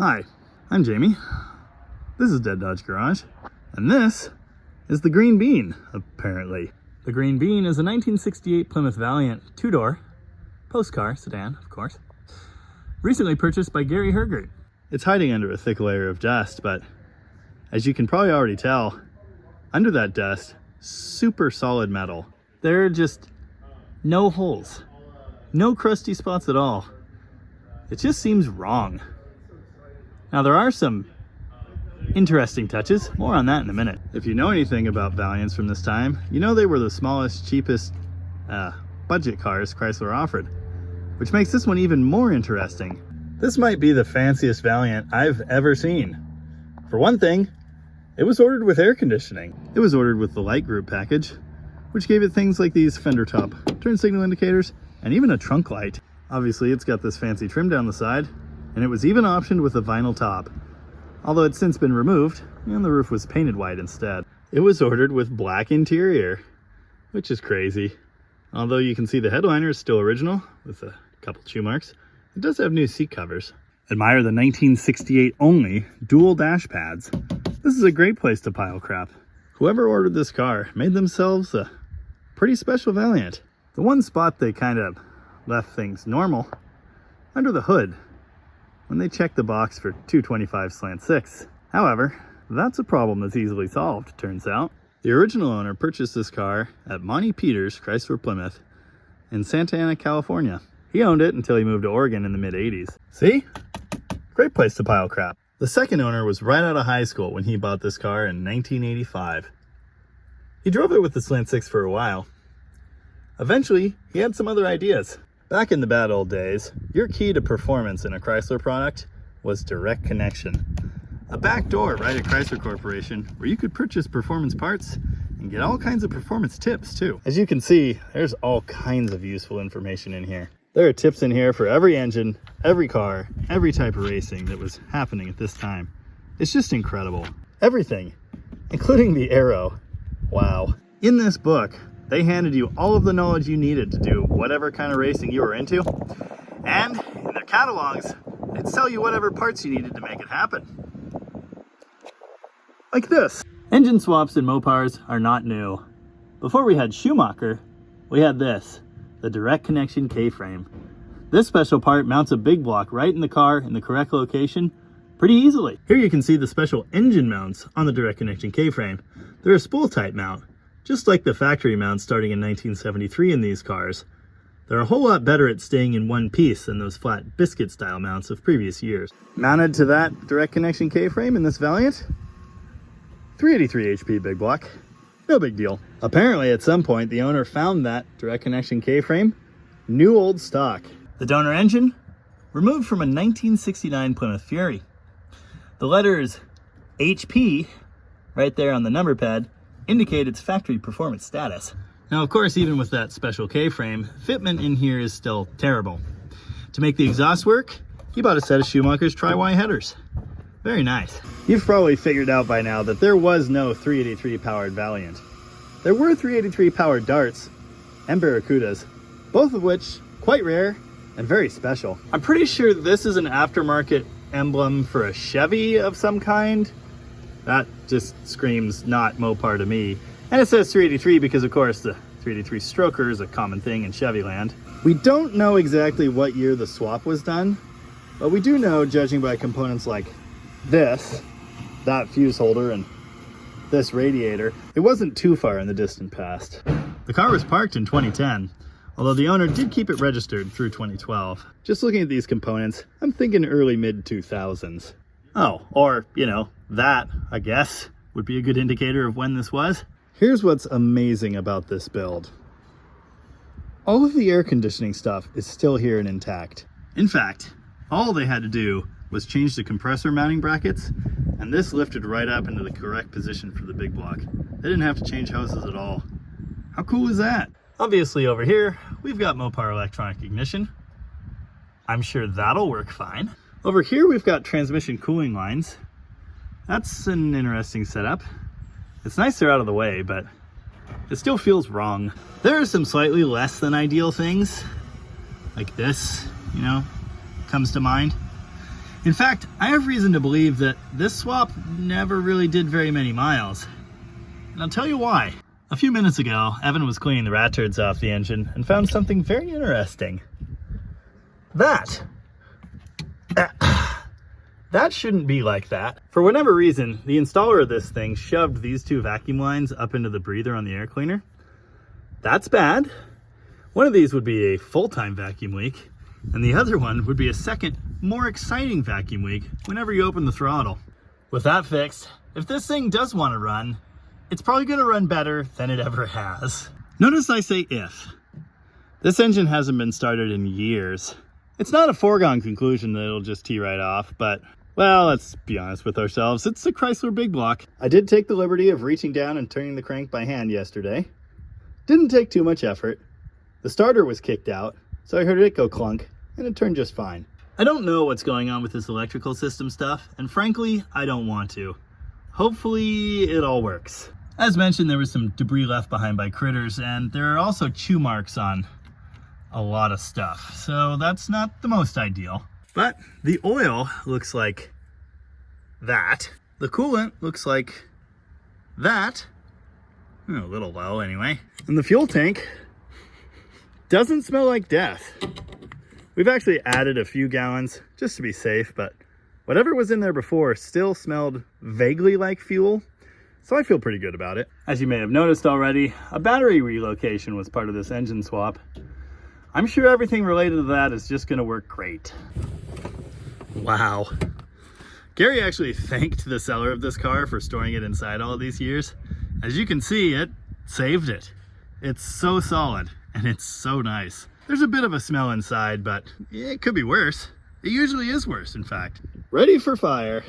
Hi, I'm Jamie. This is Dead Dodge Garage, and this is the Green Bean, apparently. The Green Bean is a 1968 Plymouth Valiant two-door, post-car sedan, of course, recently purchased by Gary Hergert. It's hiding under a thick layer of dust, but as you can probably already tell, under that dust, super solid metal. There are just no holes, no crusty spots at all. It just seems wrong. Now there are some interesting touches, more on that in a minute. If you know anything about Valiants from this time, you know they were the smallest, cheapest budget cars Chrysler offered, which makes this one even more interesting. This might be the fanciest Valiant I've ever seen. For one thing, it was ordered with air conditioning. It was ordered with the light group package, which gave it things like these fender top turn signal indicators and even a trunk light. Obviously it's got this fancy trim down the side, and it was even optioned with a vinyl top, although it's since been removed and the roof was painted white instead. It was ordered with black interior, which is crazy. Although you can see the headliner is still original with a couple chew marks, it does have new seat covers. Admire the 1968 only dual dash pads. This is a great place to pile crap. Whoever ordered this car made themselves a pretty special Valiant. The one spot they kind of left things normal, under the hood, when they checked the box for 225/6. However, that's a problem that's easily solved, turns out. The original owner purchased this car at Monty Peters Chrysler Plymouth in Santa Ana, California. He owned it until he moved to Oregon in the mid-80s. See? Great place to pile crap. The second owner was right out of high school when he bought this car in 1985. He drove it with the Slant 6 for a while. Eventually, he had some other ideas. Back in the bad old days, your key to performance in a Chrysler product was direct connection. A back door right at Chrysler Corporation where you could purchase performance parts and get all kinds of performance tips too. As you can see, there's all kinds of useful information in here. There are tips in here for every engine, every car, every type of racing that was happening at this time. It's just incredible. Everything, including the aero. Wow. In this book, they handed you all of the knowledge you needed to do whatever kind of racing you were into. And in their catalogs, they'd sell you whatever parts you needed to make it happen. Like this. Engine swaps in Mopars are not new. Before we had Schumacher, we had this, the direct connection K-frame. This special part mounts a big block right in the car in the correct location pretty easily. Here you can see the special engine mounts on the direct connection K-frame. They're a spool type mount, just like the factory mounts starting in 1973 in these cars. They're a whole lot better at staying in one piece than those flat biscuit style mounts of previous years. Mounted to that direct connection K-frame in this Valiant, 383 HP big block, no big deal. Apparently at some point the owner found that direct connection K-frame new old stock. The donor engine, removed from a 1969 Plymouth Fury. The letters HP right there on the number pad indicate its factory performance status. Now, of course, even with that special K-frame, fitment in here is still terrible. To make the exhaust work, he bought a set of Schumacher's Tri-Y headers. Very nice. You've probably figured out by now that there was no 383 powered Valiant. There were 383 powered Darts and Barracudas, both of which quite rare and very special. I'm pretty sure this is an aftermarket emblem for a Chevy of some kind. That just screams not Mopar to me. And it says 383 because, of course, the 383 stroker is a common thing in Chevy land. We don't know exactly what year the swap was done, but we do know, judging by components like this, that fuse holder, and this radiator, it wasn't too far in the distant past. The car was parked in 2010, although the owner did keep it registered through 2012. Just looking at these components, I'm thinking early mid-2000s. Oh, or, you know, that, I guess, would be a good indicator of when this was. Here's what's amazing about this build. All of the air conditioning stuff is still here and intact. In fact, all they had to do was change the compressor mounting brackets, and this lifted right up into the correct position for the big block. They didn't have to change hoses at all. How cool is that? Obviously over here, we've got Mopar electronic ignition. I'm sure that'll work fine. Over here, we've got transmission cooling lines. That's an interesting setup. It's nice they're out of the way, but it still feels wrong. There are some slightly less than ideal things, like this, you know, comes to mind. In fact, I have reason to believe that this swap never really did very many miles. And I'll tell you why. A few minutes ago, Evan was cleaning the rat turds off the engine and found something very interesting. That shouldn't be like that. For whatever reason, the installer of this thing shoved these two vacuum lines up into the breather on the air cleaner. That's bad. One of these would be a full-time vacuum leak, and the other one would be a second, more exciting vacuum leak whenever you open the throttle. With that fixed, if this thing does want to run, it's probably going to run better than it ever has. Notice I say if. This engine hasn't been started in years. It's not a foregone conclusion that it'll just tee right off, but, well, let's be honest with ourselves, it's a Chrysler big block. I did take the liberty of reaching down and turning the crank by hand yesterday. Didn't take too much effort. The starter was kicked out, so I heard it go clunk, and it turned just fine. I don't know what's going on with this electrical system stuff, and frankly, I don't want to. Hopefully, it all works. As mentioned, there was some debris left behind by critters, and there are also chew marks on a lot of stuff, so that's not the most ideal. But the oil looks like that. The coolant looks like that. A little low anyway. And the fuel tank doesn't smell like death. We've actually added a few gallons just to be safe, but whatever was in there before still smelled vaguely like fuel, so I feel pretty good about it. As you may have noticed already, a battery relocation was part of this engine swap. I'm sure everything related to that is just gonna work great. Wow. Gary actually thanked the seller of this car for storing it inside all of these years. As you can see, it saved it. It's so solid and it's so nice. There's a bit of a smell inside, but it could be worse. It usually is worse, in fact. Ready for fire.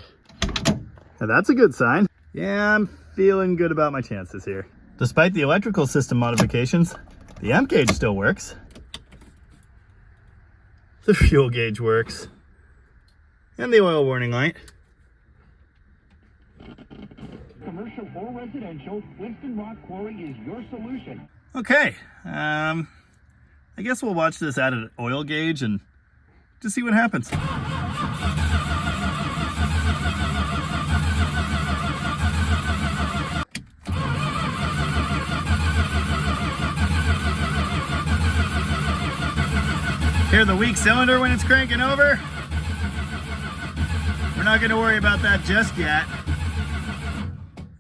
Now that's a good sign. Yeah, I'm feeling good about my chances here. Despite the electrical system modifications, the amp gauge still works. The fuel gauge works. And the oil warning light. Commercial or residential, Winston Rock Quarry is your solution. Okay, I guess we'll watch this added oil gauge and just see what happens. Hear the weak cylinder when it's cranking over? We're not gonna worry about that just yet.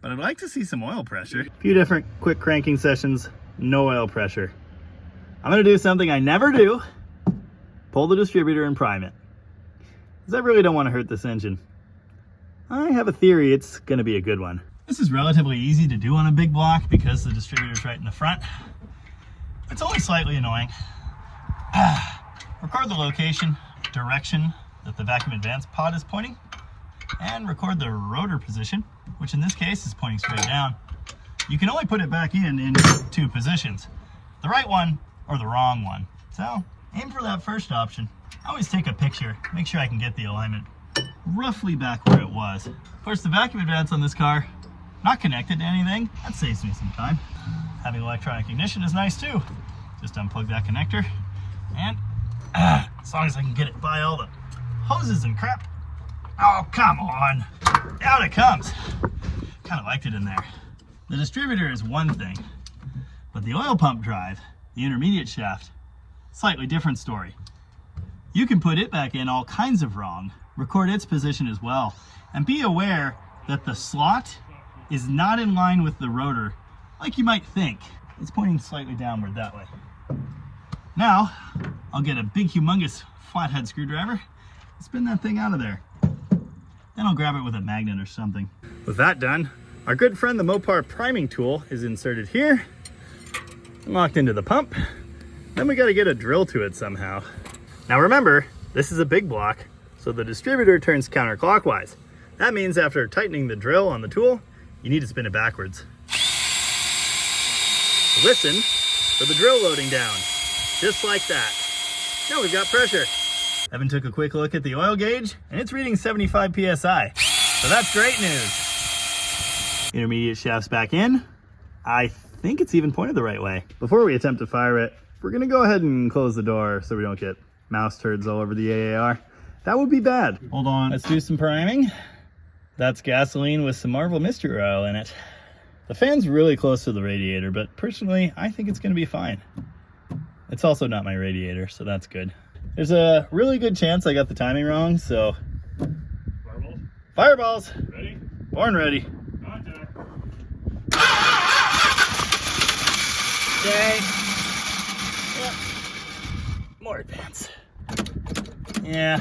But I'd like to see some oil pressure. A few different quick cranking sessions, no oil pressure. I'm gonna do something I never do. Pull the distributor and prime it. Because I really don't want to hurt this engine. I have a theory it's gonna be a good one. This is relatively easy to do on a big block because the distributor's right in the front. It's only slightly annoying. Record the location, direction that the vacuum advance pod is pointing, and record the rotor position, which in this case is pointing straight down. You can only put it back in two positions, the right one or the wrong one. So aim for that first option. I always take a picture, make sure I can get the alignment roughly back where it was. Of course, the vacuum advance on this car, not connected to anything. That saves me some time. Having electronic ignition is nice too. Just unplug that connector, and as long as I can get it by all the hoses and crap. Oh, come on. Out it comes. Kind of liked it in there. The distributor is one thing, but the oil pump drive, the intermediate shaft, slightly different story. You can put it back in all kinds of wrong, record its position as well, and be aware that the slot is not in line with the rotor like you might think. It's pointing slightly downward that way. Now, I'll get a big humongous flathead screwdriver and spin that thing out of there. Then I'll grab it with a magnet or something. With that done, our good friend the Mopar priming tool is inserted here, locked into the pump. Then we gotta get a drill to it somehow. Now remember, this is a big block, so the distributor turns counterclockwise. That means after tightening the drill on the tool, you need to spin it backwards. Listen for the drill loading down, just like that. Now we've got pressure. Evan took a quick look at the oil gauge, and it's reading 75 PSI. So that's great news. Intermediate shaft's back in. I think it's even pointed the right way. Before we attempt to fire it, we're gonna go ahead and close the door so we don't get mouse turds all over the AAR. That would be bad. Hold on. Let's do some priming. That's gasoline with some Marvel Mystery Oil in it. The fan's really close to the radiator, but personally, I think it's going to be fine. It's also not my radiator, so that's good. There's a really good chance I got the timing wrong, so... Fireballs? Fireballs! Ready? Born ready. Contact. Okay. Yep. More advance. Yeah.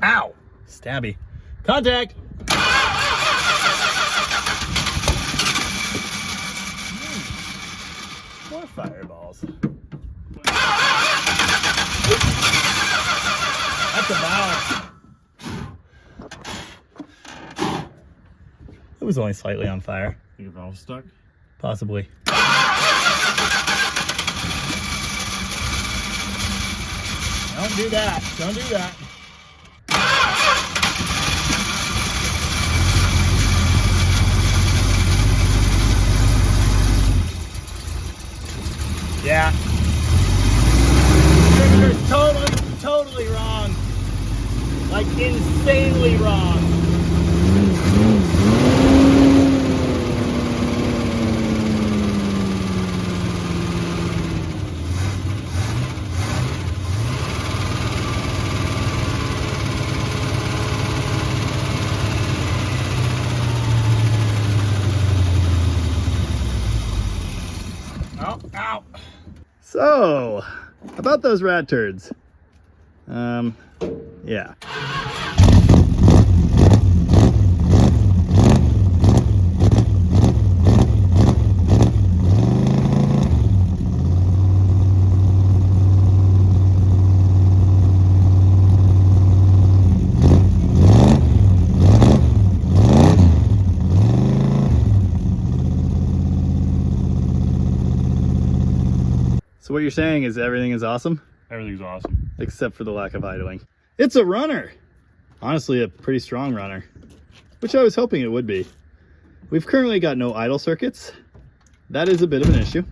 Ow! Stabby. Contact! More fireballs. That's a valve. It was only slightly on fire. Think your valve's stuck? Possibly. Don't do that. Don't do that. Yeah. Trigger's totally wrong. Like insanely wrong. Ow. So, about those rat turds. Yeah. So what you're saying is everything is awesome? Everything's awesome. Except for the lack of idling. It's a runner! Honestly, a pretty strong runner, which I was hoping it would be. We've currently got no idle circuits. That is a bit of an issue.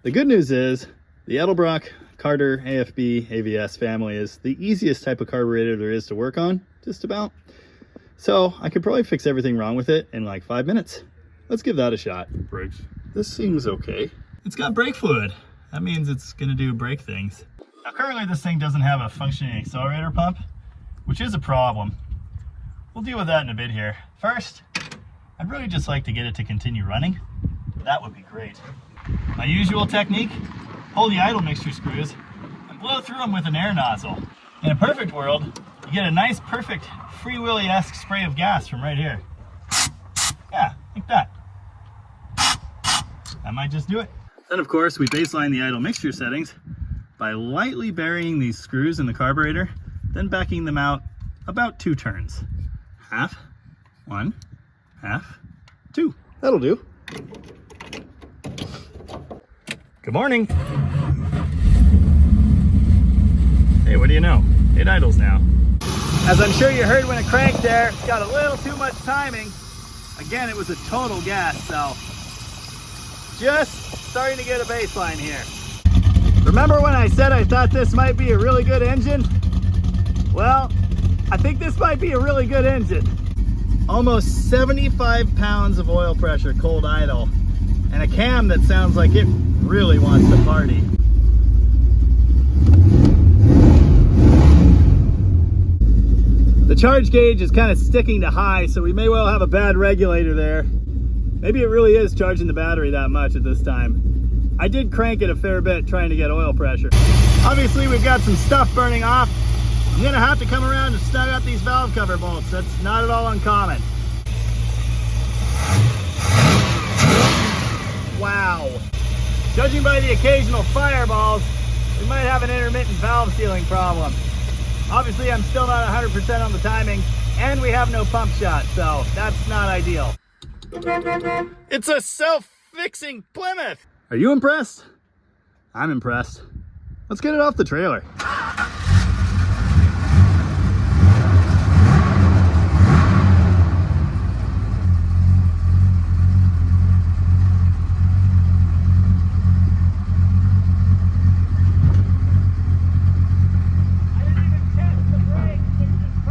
The good news is the Edelbrock, Carter, AFB, AVS family is the easiest type of carburetor there is to work on, just about. So I could probably fix everything wrong with it in like 5 minutes. Let's give that a shot. Brakes. This seems okay. It's got brake fluid. That means it's gonna do brake things. Now currently this thing doesn't have a functioning accelerator pump, which is a problem. We'll deal with that in a bit here. First, I'd really just like to get it to continue running. That would be great. My usual technique, pull the idle mixture screws and blow through them with an air nozzle. In a perfect world, you get a nice, perfect, Free Willy-esque spray of gas from right here. Yeah, like that. That might just do it. Then of course we baseline the idle mixture settings by lightly burying these screws in the carburetor, then backing them out about 2 turns. Half, 1, half, 2. That'll do. Good morning. Hey, what do you know? It idles now. As I'm sure you heard when it cranked there, got a little too much timing. Again, it was a total gas, so just starting to get a baseline here. Remember when I said I thought this might be a really good engine? Well, I think this might be a really good engine. Almost 75 pounds of oil pressure cold idle, and a cam that sounds like it really wants to party. The charge gauge is kind of sticking to high, so we may well have a bad regulator there. Maybe it really is charging the battery that much at this time. I did crank it a fair bit trying to get oil pressure. Obviously we've got some stuff burning off. I'm gonna have to come around and snug up these valve cover bolts. That's not at all uncommon. Wow. Judging by the occasional fireballs, we might have an intermittent valve sealing problem. Obviously I'm still not 100% on the timing, and we have no pump shot, so that's not ideal. It's a self-fixing Plymouth! Are you impressed? I'm impressed. Let's get it off the trailer. I didn't even test the brakes, they're just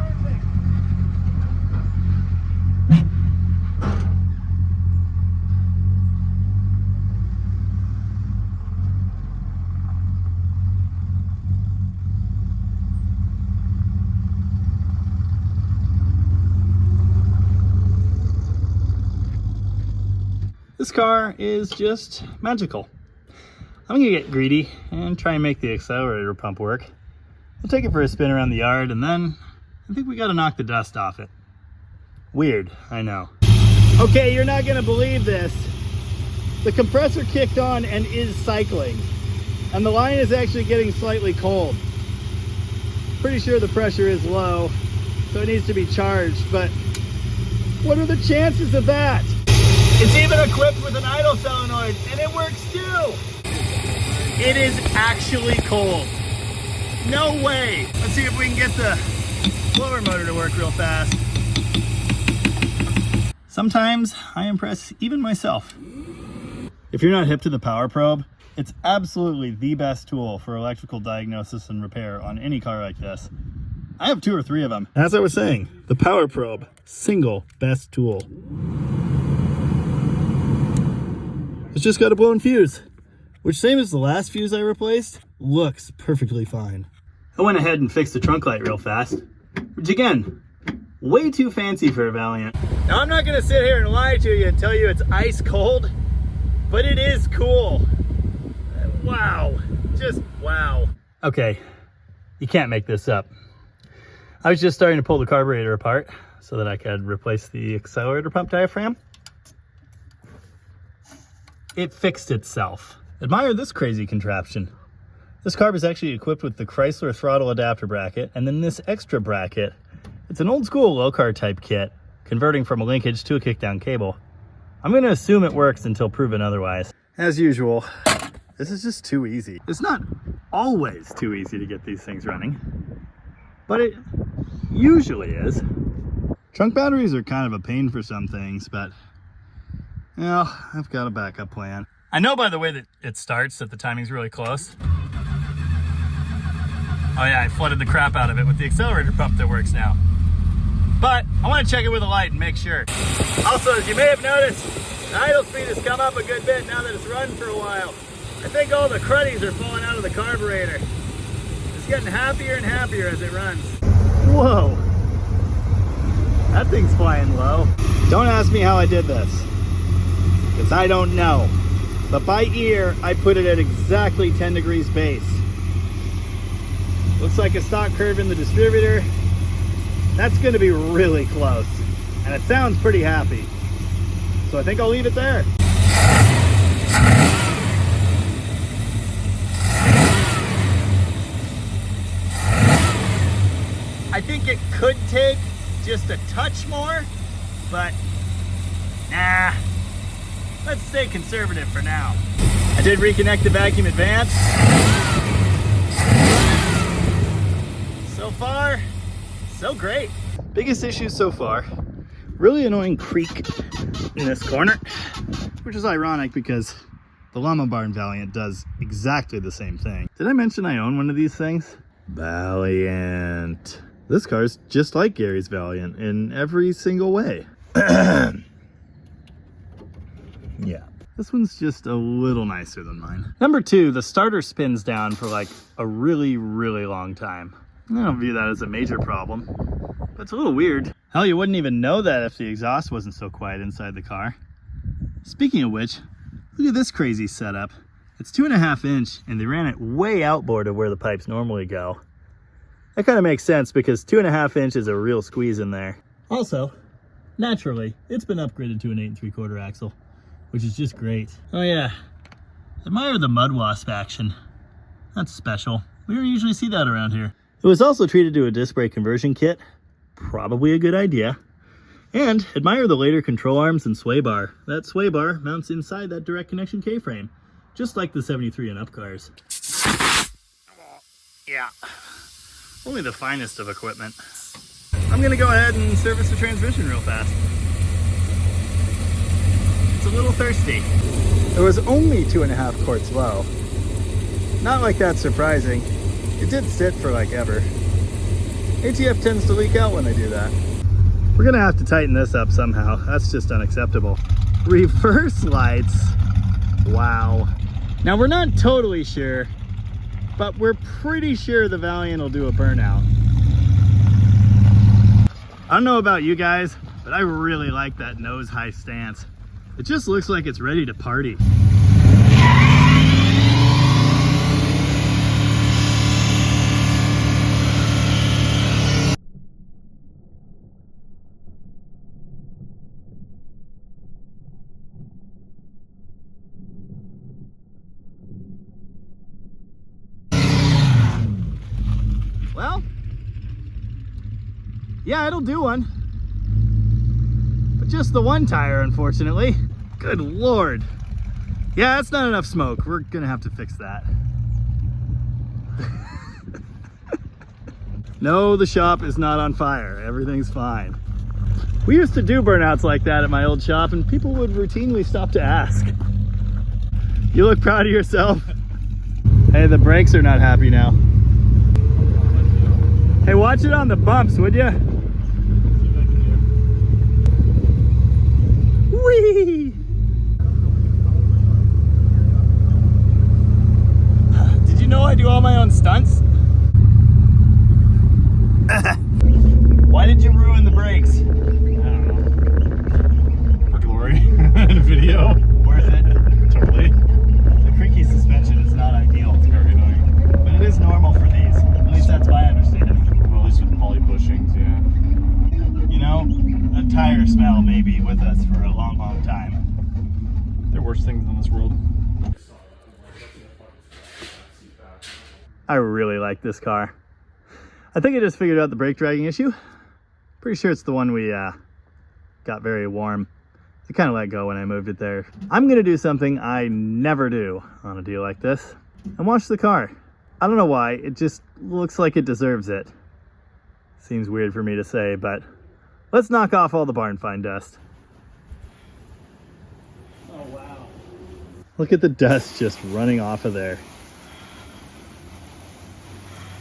This car is just magical. I'm gonna get greedy and try and make the accelerator pump work. We'll take it for a spin around the yard, and then I think we gotta knock the dust off it. Weird, I know. Okay, you're not gonna believe this. The compressor kicked on and is cycling, and the line is actually getting slightly cold. Pretty sure the pressure is low, so it needs to be charged, but what are the chances of that? It's even equipped with an idle solenoid, and it works too! It is actually cold. No way! Let's see if we can get the blower motor to work real fast. Sometimes I impress even myself. If you're not hip to the power probe, it's absolutely the best tool for electrical diagnosis and repair on any car like this. I have 2 or 3 of them. As I was saying, the power probe, single best tool. It's just got a blown fuse, which, same as the last fuse I replaced, looks perfectly fine. I went ahead and fixed the trunk light real fast, which again, way too fancy for a Valiant. Now I'm not gonna sit here and lie to you and tell you it's ice cold, but it is cool. Wow, just wow. Okay, you can't make this up. I was just starting to pull the carburetor apart so that I could replace the accelerator pump diaphragm. It fixed itself. Admire this crazy contraption. This carb is actually equipped with the Chrysler throttle adapter bracket, and then this extra bracket. It's an old school low car type kit, converting from a linkage to a kickdown cable. I'm gonna assume it works until proven otherwise. As usual, this is just too easy. It's not always too easy to get these things running, but it usually is. Trunk batteries are kind of a pain for some things, but well, I've got a backup plan. I know by the way that it starts that the timing's really close. Oh yeah, I flooded the crap out of it with the accelerator pump that works now. But I want to check it with a light and make sure. Also, as you may have noticed, the idle speed has come up a good bit now that it's run for a while. I think all the cruddies are falling out of the carburetor. It's getting happier and happier as it runs. Whoa, that thing's flying low. Don't ask me how I did this, because I don't know. But by ear, I put it at exactly 10 degrees base. Looks like a stock curve in the distributor. That's gonna be really close. And it sounds pretty happy. So I think I'll leave it there. I think it could take just a touch more, but nah. Let's stay conservative for now. I did reconnect the vacuum advance. So far, so great. Biggest issue so far, really annoying creak in this corner, which is ironic because the Llama Barn Valiant does exactly the same thing. Did I mention I own one of these things? Valiant. This car's just like Gary's Valiant in every single way. Yeah, this one's just a little nicer than mine. Number 2, the starter spins down for like a really, really long time. I don't view that as a major problem, but it's a little weird. Hell, you wouldn't even know that if the exhaust wasn't so quiet inside the car. Speaking of which, look at this crazy setup. It's 2.5 inch and they ran it way outboard of where the pipes normally go. That kind of makes sense because 2.5 inch is a real squeeze in there. Also, naturally, it's been upgraded to an 8 3/4 axle, which is just great. Oh yeah, admire the mud wasp action. That's special. We don't usually see that around here. It was also treated to a disc brake conversion kit. Probably a good idea. And admire the later control arms and sway bar. That sway bar mounts inside that direct connection K-frame, just like the 73 and up cars. Yeah, only the finest of equipment. I'm gonna go ahead and service the transmission real fast. It's a little thirsty. It was only 2.5 quarts low. Not like that's surprising. It did sit for like ever. ATF tends to leak out when they do that. We're gonna have to tighten this up somehow. That's just unacceptable. Reverse lights. Wow. Now we're not totally sure, but we're pretty sure the Valiant will do a burnout. I don't know about you guys, but I really like that nose high stance. It just looks like it's ready to party. Well, yeah, it'll do one. But just the one tire, unfortunately. Good Lord. Yeah, that's not enough smoke. We're gonna have to fix that. No, the shop is not on fire. Everything's fine. We used to do burnouts like that at my old shop, and people would routinely stop to ask. You look proud of yourself? Hey, the brakes are not happy now. Hey, watch it on the bumps, would ya? Whee! Did you know I do all my own stunts? Why did you ruin the brakes? I don't know. For glory. Video. Worth it. Totally. The creaky suspension is not ideal. It's very annoying. But it is normal for these. At least that's my understanding. Well, at least with poly bushings, yeah. You know, a tire smell may be with us for a long, long time. There are worse things in this world. I really like this car. I think I just figured out the brake dragging issue. Pretty sure it's the one we got very warm. I kind of let go when I moved it there. I'm gonna do something I never do on a deal like this and wash the car. I don't know why, it just looks like it deserves it. Seems weird for me to say, but let's knock off all the barn find dust. Oh wow. Look at the dust just running off of there.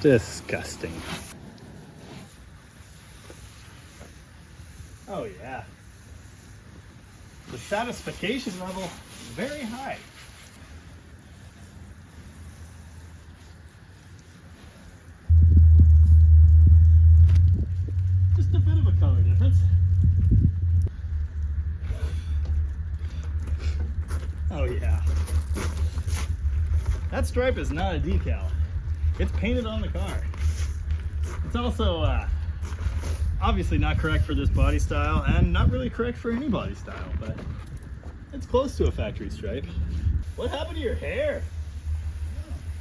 Disgusting. Oh yeah. The satisfaction level is very high. Just a bit of a color difference. Oh yeah. That stripe is not a decal. It's painted on the car. It's also obviously not correct for this body style and not really correct for any body style, but it's close to a factory stripe. What happened to your hair?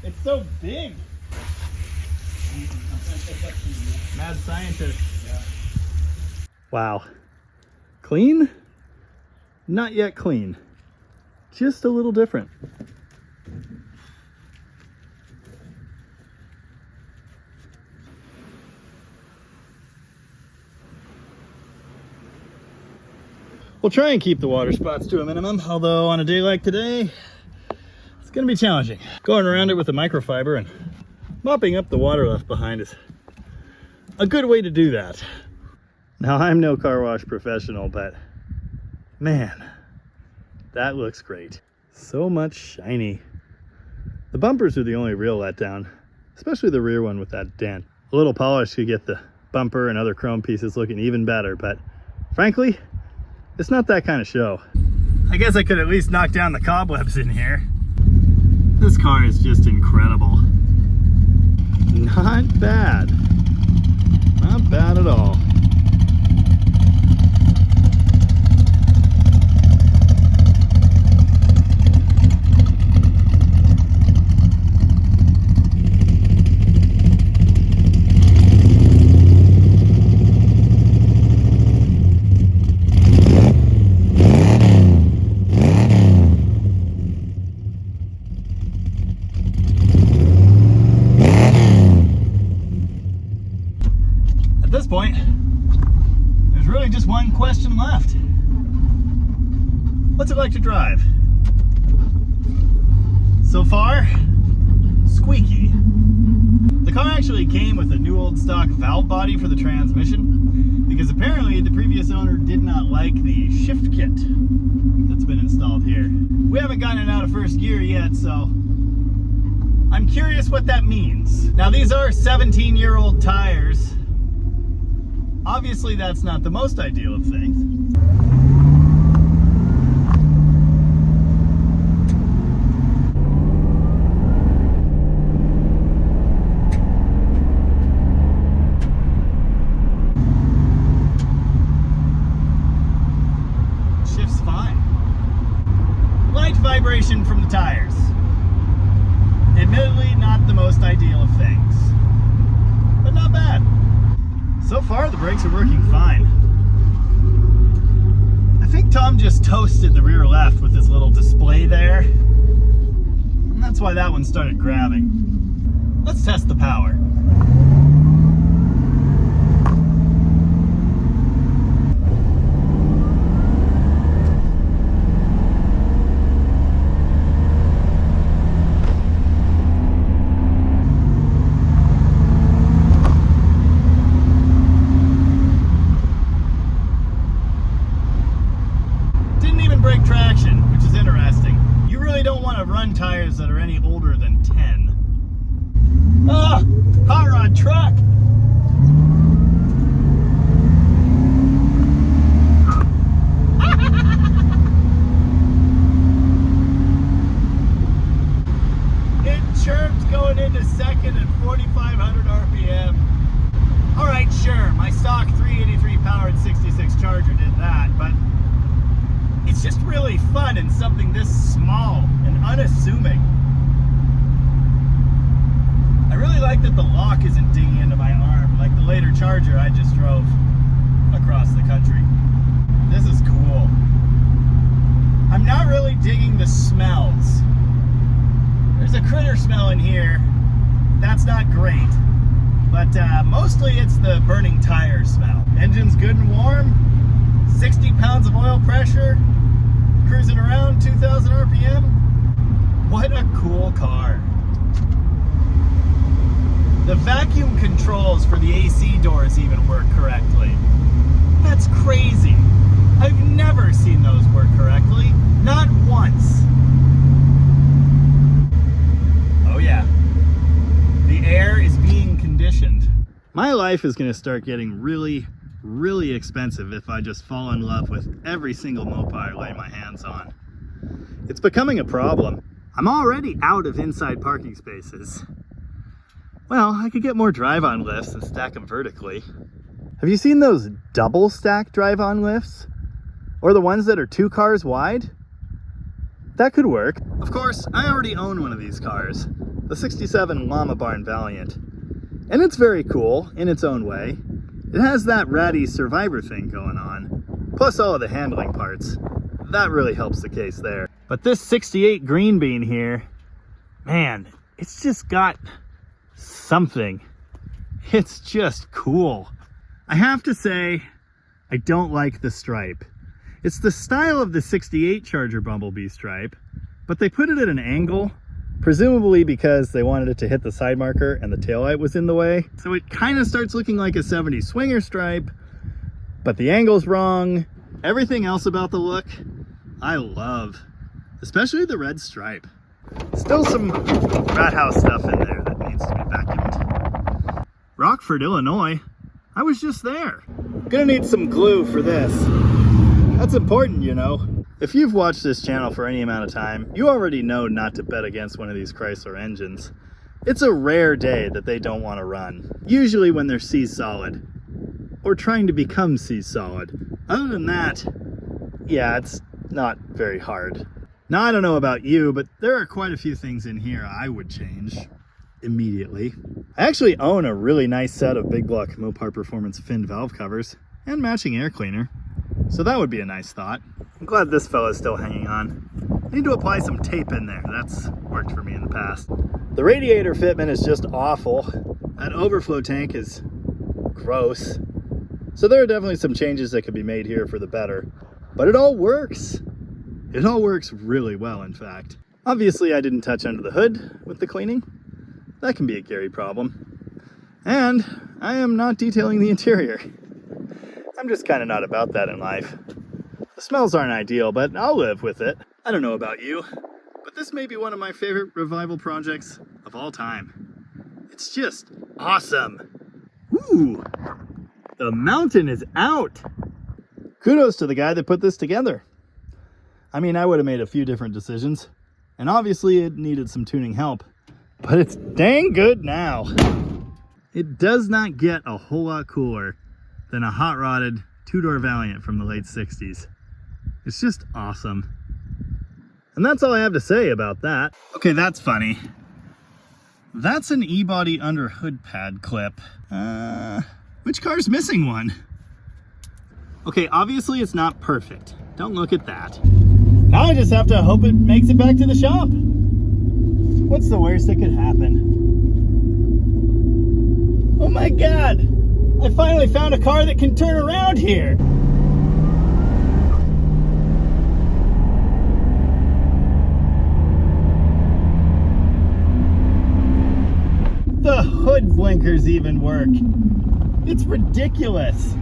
It's so big. Mad scientist. Yeah. Wow. Clean? Not yet clean. Just a little different. We'll try and keep the water spots to a minimum, although on a day like today, it's gonna be challenging. Going around it with a microfiber and mopping up the water left behind is a good way to do that. Now, I'm no car wash professional, but man, that looks great. So much shiny. The bumpers are the only real letdown, especially the rear one with that dent. A little polish could get the bumper and other chrome pieces looking even better, but frankly, it's not that kind of show. I guess I could at least knock down the cobwebs in here. This car is just incredible. Not bad. Not bad at all. At this point, there's really just one question left. What's it like to drive? So far, squeaky. The car actually came with a new old stock valve body for the transmission because apparently the previous owner did not like the shift kit that's been installed here. We haven't gotten it out of first gear yet, so I'm curious what that means. Now, these are 17-year-old tires. Obviously, that's not the most ideal of things. vibration from the tires. Admittedly, not the most ideal of things, but not bad. So far, the brakes are working fine. I think Tom just toasted the rear left with his little display there, and that's why that one started grabbing. Let's test the power. Brake traction, which is interesting. You really don't want to run tires that are any older than 10. Ah! Hot rod truck! It chirped going into second at 4,500 RPM. Alright, sure, my stock 383 powered 66 Charger did that, but it's just really fun in something this small and unassuming. I really like that the lock isn't digging into my arm like the later Charger I just drove across the country. This is cool. I'm not really digging the smells. There's a critter smell in here. That's not great. But mostly it's the burning tire smell. Engine's good and warm. 60 pounds of oil pressure, cruising around 2,000 RPM. What a cool car. The vacuum controls for the AC doors even work correctly. That's crazy. I've never seen those work correctly, not once. Oh yeah, the air is being conditioned. My life is gonna start getting really expensive if I just fall in love with every single Mopar I lay my hands on. It's becoming a problem. I'm already out of inside parking spaces. Well, I could get more drive-on lifts and stack them vertically. Have you seen those double stack drive-on lifts? Or the ones that are 2 cars wide? That could work. Of course, I already own one of these cars, the 67 Llama Barn Valiant. And it's very cool in its own way. It has that ratty survivor thing going on, plus all of the handling parts. That really helps the case there. But this 68 Green Bean here, man, it's just got something. It's just cool. I have to say, I don't like the stripe. It's the style of the 68 Charger Bumblebee stripe, but they put it at an angle, presumably because they wanted it to hit the side marker and the taillight was in the way. So it kind of starts looking like a 70s swinger stripe, but the angle's wrong. Everything else about the look, I love, especially the red stripe. Still some rat house stuff in there that needs to be vacuumed. Rockford, Illinois. I was just there. Gonna need some glue for this. That's important, you know. If you've watched this channel for any amount of time, you already know not to bet against one of these Chrysler engines. It's a rare day that they don't want to run, usually when they're C-solid, or trying to become C-solid. Other than that, yeah, it's not very hard. Now, I don't know about you, but there are quite a few things in here I would change immediately. I actually own a really nice set of big block Mopar Performance finned valve covers and matching air cleaner, so that would be a nice thought. I'm glad this fella's still hanging on. I need to apply some tape in there. That's worked for me in the past. The radiator fitment is just awful. That overflow tank is gross. So there are definitely some changes that could be made here for the better. But it all works. It all works really well, in fact. Obviously, I didn't touch under the hood with the cleaning. That can be a Gary problem. And I am not detailing the interior. I'm just kind of not about that in life. The smells aren't ideal, but I'll live with it. I don't know about you, but this may be one of my favorite revival projects of all time. It's just awesome. Ooh, the mountain is out. Kudos to the guy that put this together. I mean, I would have made a few different decisions, and obviously it needed some tuning help, but it's dang good now. It does not get a whole lot cooler than a hot-rodded two-door Valiant from the late 60s. It's just awesome. And that's all I have to say about that. Okay, that's funny. That's an E-body under hood pad clip. Which car's missing one? Okay, obviously it's not perfect. Don't look at that. Now I just have to hope it makes it back to the shop. What's the worst that could happen? Oh my God! I finally found a car that can turn around here! The hood blinkers even work. It's ridiculous.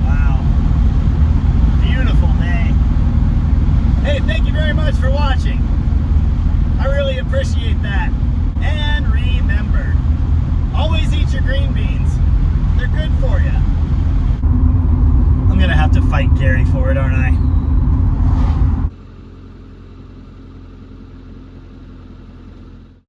Wow. Beautiful day. Hey, thank you very much for watching. I really appreciate that. And remember, always eat your green beans. They're good for you. I'm gonna have to fight Gary for it, aren't I?